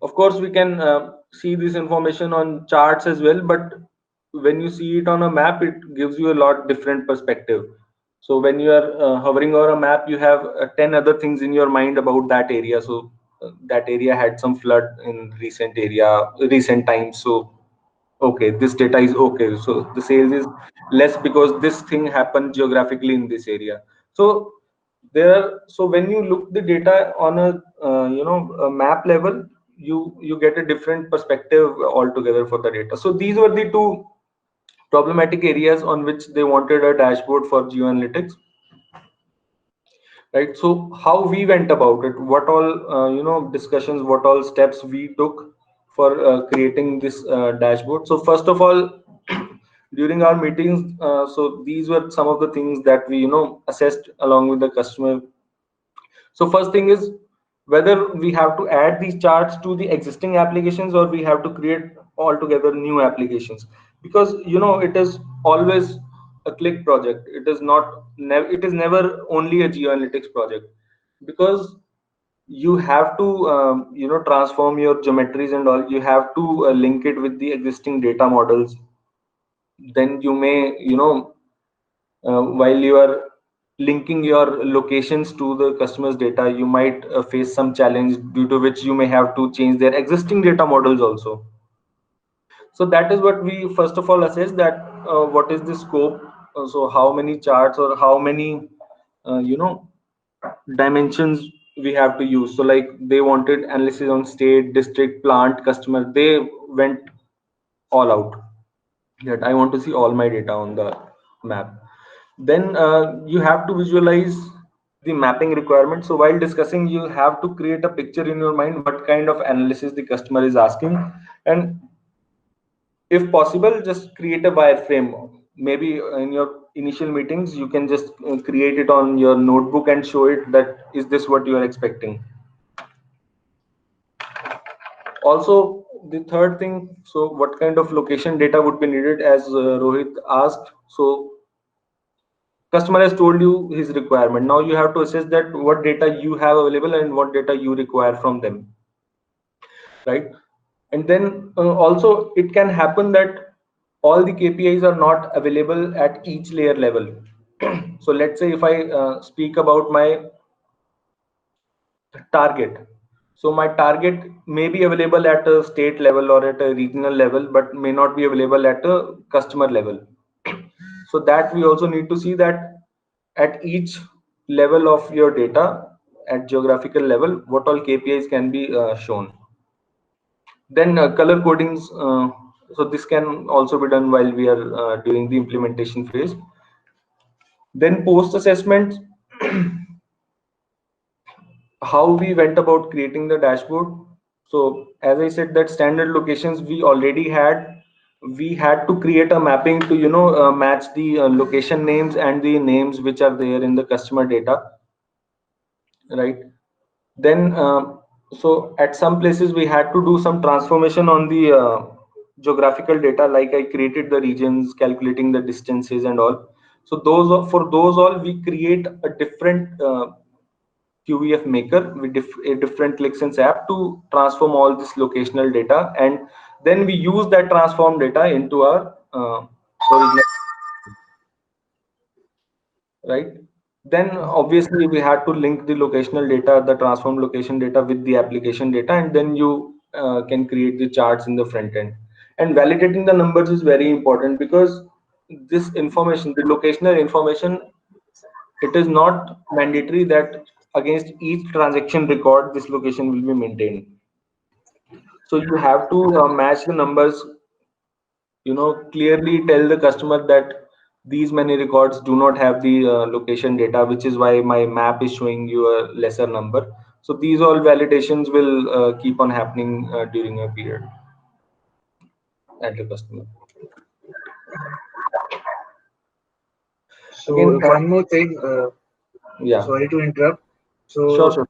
Of course, we can see this information on charts as well, but when you see it on a map, it gives you a lot different perspective. So when you are hovering over a map, you have 10 other things in your mind about that area. So that area had some flood in recent times. So okay, this data is okay. So the sales is less because this thing happened geographically in this area. So so when you look the data on a a map level, you get a different perspective altogether for the data. So these were the two problematic areas on which they wanted a dashboard for geoanalytics, right? So how we went about it, what all discussions, what all steps we took for creating this dashboard. So first of all, during our meetings, so these were some of the things that we assessed along with the customer. So first thing is whether we have to add these charts to the existing applications or we have to create altogether new applications, because it is always a click project. It is not it is never only a geoanalytics project, because you have to transform your geometries and all. You have to link it with the existing data models. Then you may while you are linking your locations to the customer's data, you might face some challenge due to which you may have to change their existing data models also. So that is what we first of all assess, that what is the scope. So how many charts or how many dimensions we have to use. So like they wanted analysis on state, district, plant, customer. They went all out, that I want to see all my data on the map. Then you have to visualize the mapping requirement. So while discussing, you have to create a picture in your mind what kind of analysis the customer is asking, and if possible, just create a wireframe. Maybe in your initial meetings, you can just create it on your notebook and show it that is this what you are expecting. Also, the third thing, so what kind of location data would be needed, as Rohit asked. So customer has told you his requirement. Now you have to assess that what data you have available and what data you require from them, right? And then also it can happen that all the KPIs are not available at each layer level. So let's say if I speak about my target, so my target may be available at a state level or at a regional level, but may not be available at a customer level. So that we also need to see that at each level of your data, at geographical level, what all KPIs can be shown. Then color codings, so this can also be done while we are during the implementation phase. Then post assessment, how we went about creating the dashboard. So as I said, that standard locations we already had. We had to create a mapping to match the location names and the names which are there in the customer data, right? Then so at some places we had to do some transformation on the geographical data, like I created the regions, calculating the distances and all. So for those all, we create a different QVF maker with a different ClickSense app to transform all this locational data, and then we use that transformed data into our original, right? Then obviously we had to link the locational data, the transformed location data, with the application data, and then you can create the charts in the front end. And validating the numbers is very important, because this information, the locational information, it is not mandatory that against each transaction record this location will be maintained. So you have to match the numbers, clearly tell the customer that these many records do not have the location data, which is why my map is showing you a lesser number. So these all validations will keep on happening during a period at the customer. So Again, one more thing, yeah, sorry to interrupt. So sure.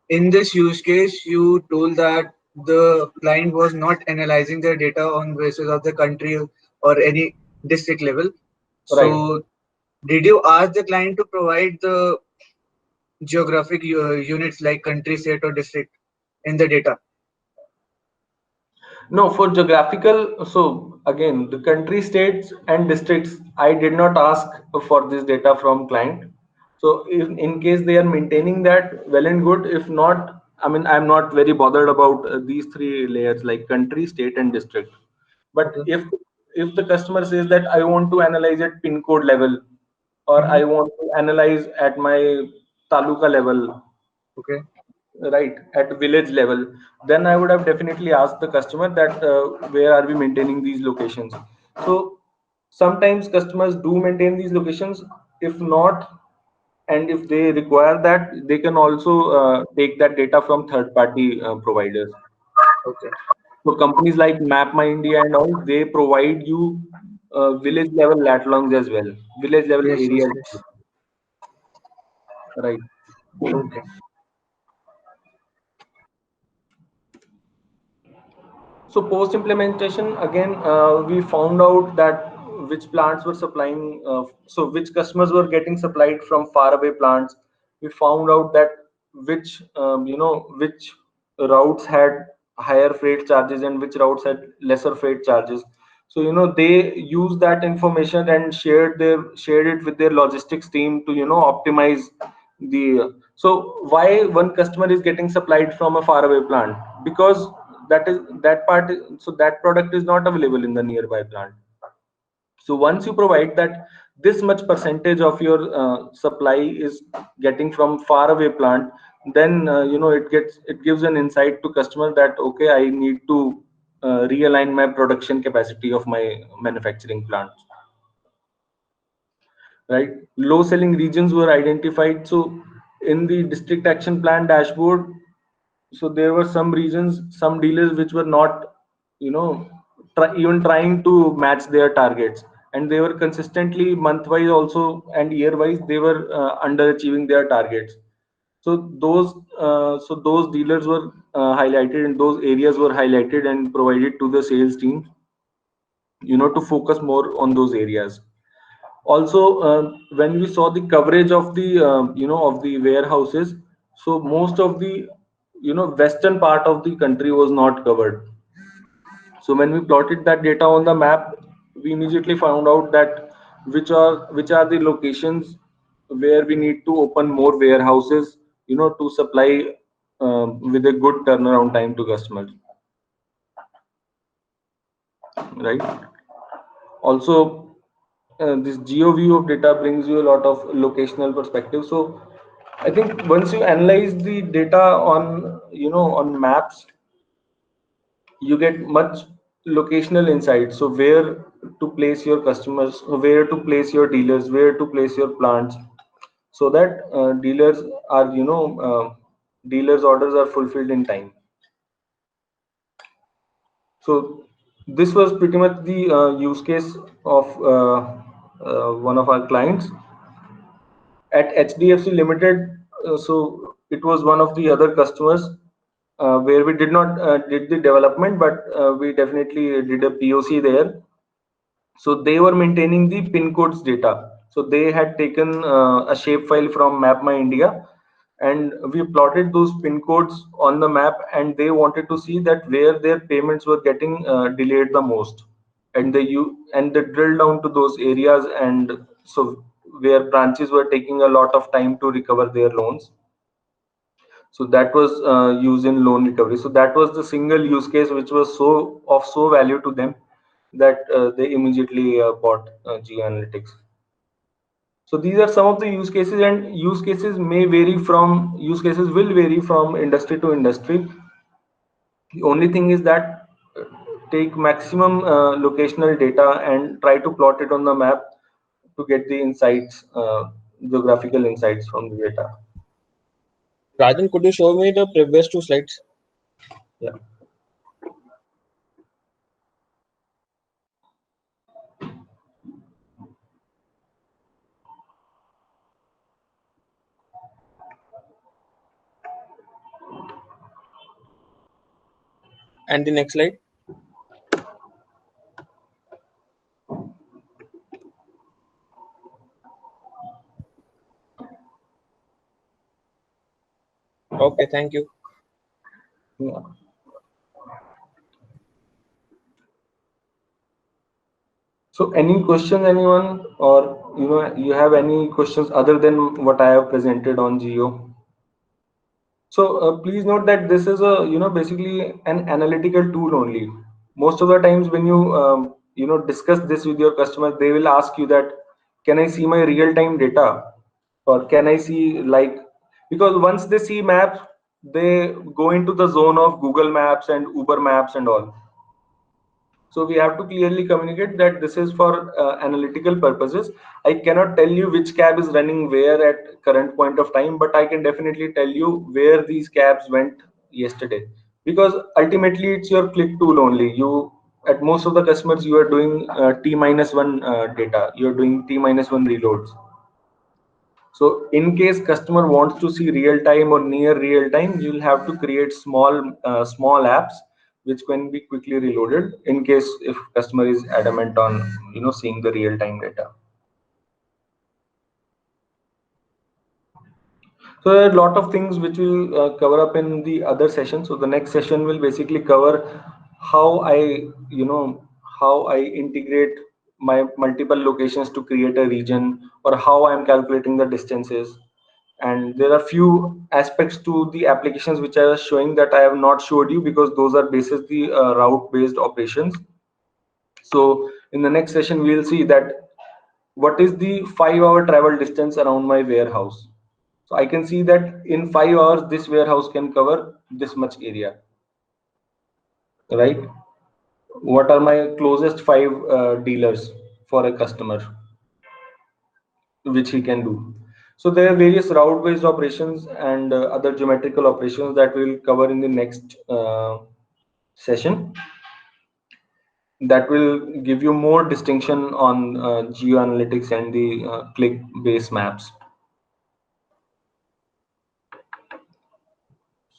in this use case, you told that the client was not analyzing their data on basis of the country or any district level. Right. So did you ask the client to provide the geographic units like country, state, or district in the data? No, for geographical, so again, the country, states, and districts, I did not ask for this data from client. So if in case they are maintaining that, well and good. If not, I mean, I'm not very bothered about these three layers like country, state, and district. But Okay. if the customer says that I want to analyze at pin code level, or I want to analyze at my taluka level, Okay. right, at village level, then I would have definitely asked the customer that where are we maintaining these locations. So sometimes customers do maintain these locations. If not, and if they require that, they can also take that data from third party providers. Okay. So companies like Map My India and all, they provide you village level lat longs as well, village level Yes. Yes. areas, Yes. right. Okay. So post implementation, again, we found out that which plants were supplying, so which customers were getting supplied from far away plants. We found out that which routes had higher freight charges and which routes had lesser freight charges. So they used that information and shared it with their logistics team to optimize the. So why one customer is getting supplied from a faraway plant? Because that product is not available in the nearby plant. So once you provide that this much percentage of your supply is getting from far away plant, then it gives an insight to customer that okay, I need to realign my production capacity of my manufacturing plants, right? Low selling regions were identified. So in the district action plan dashboard, so there were some regions, some dealers which were not you know even trying to match their targets, and they were consistently month wise also and year wise they were underachieving their targets. So those dealers were highlighted, and those areas were highlighted and provided to the sales team to focus more on those areas. Also, when we saw the coverage of the of the warehouses, so most of the western part of the country was not covered. So when we plotted that data on the map, we immediately found out that which are the locations where we need to open more warehouses to supply with a good turnaround time to customers, right? Also, this geo view of data brings you a lot of locational perspective. So I think once you analyze the data on on maps, you get much locational insight. So where to place your customers, where to place your dealers, where to place your plants, so that dealers orders are fulfilled in time. So this was pretty much the use case of one of our clients at HDFC Limited. So it was one of the other customers where we did not did the development, but we definitely did a POC there. So they were maintaining the pin codes data. So they had taken a shapefile from Map My India, and we plotted those pin codes on the map, and they wanted to see that where their payments were getting delayed the most, and they drilled down to those areas, and so where branches were taking a lot of time to recover their loans. So that was used in loan recovery. So that was the single use case which was so value to them that they immediately bought GeoAnalytics. So these are some of the use cases, and use cases will vary from industry to industry. The only thing is that take maximum locational data and try to plot it on the map to get the insights, geographical insights from the data. Rajan, could you show me the previous two slides? Yeah. And the next slide. Okay, thank you. Yeah. So any question, anyone, or you have any questions other than what I have presented on Geo? So please note that this is a basically an analytical tool only. Most of the times when you discuss this with your customers, they will ask you that, can I see my real time data, or can I see, like, because once they see maps, they go into the zone of Google Maps and Uber Maps and all. So we have to clearly communicate that this is for analytical purposes. I cannot tell you which cab is running where at current point of time, but I can definitely tell you where these cabs went yesterday, because ultimately it's your click tool only. You, at most of the customers, you are doing T-1 data. You're doing T-1 reloads. So in case customer wants to see real time or near real time, you'll have to create small apps which can be quickly reloaded in case if customer is adamant on seeing the real time data. So there are a lot of things which will cover up in the other session. So the next session will basically cover how I integrate my multiple locations to create a region, or how I am calculating the distances. And there are few aspects to the applications which I was showing that I have not showed you, because those are basically route based operations. So in the next session we will see that what is the 5-hour travel distance around my warehouse. So I can see that in 5 hours this warehouse can cover this much area, right? What are my closest 5 dealers for a customer, which he can do. So there are various route-based operations and other geometrical operations that we'll cover in the next session. That will give you more distinction on geoanalytics and the click-based maps.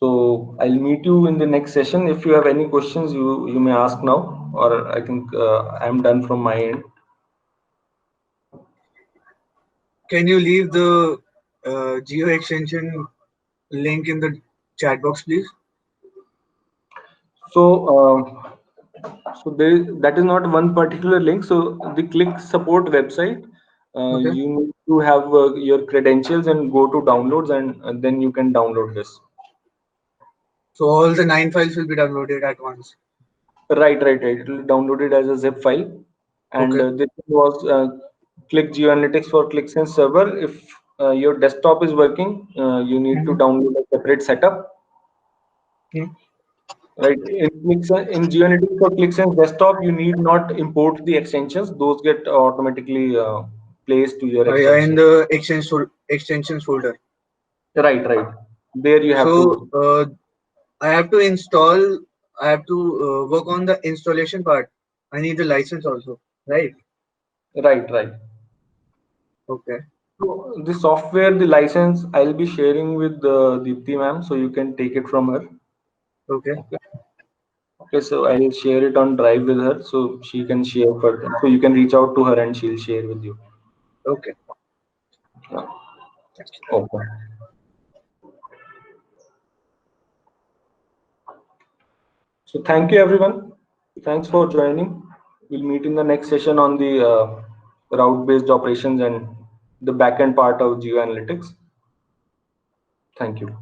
So I'll meet you in the next session. If you have any questions, you may ask now, or I think I'm done from my end. Can you leave the Geo extension link in the chat box, please? So that is not one particular link. So the Click support website, Okay. you need to have your credentials and go to downloads, and then you can download this. So all the 9 files will be downloaded at once. Right. It will be downloaded as a zip file, and Okay. this was Click GeoAnalytics for ClickSense server. If your desktop is working, you need to download a separate setup. Right. In GeoAnalytics for ClickSense desktop, you need not import the extensions; those get automatically placed to your Yeah, extension. in the extensions folder. Right. There you have So to. I have to install. I have to work on the installation part. I need the license also, right? Right. Okay. So the software, the license, I'll be sharing with Deepti ma'am, so you can take it from her. Okay. Okay, so I'll share it on Drive with her, so she can share further. So you can reach out to her and she'll share with you. Okay. Okay. So thank you, everyone. Thanks for joining. We'll meet in the next session on the route-based operations and the backend part of GeoAnalytics. Thank you.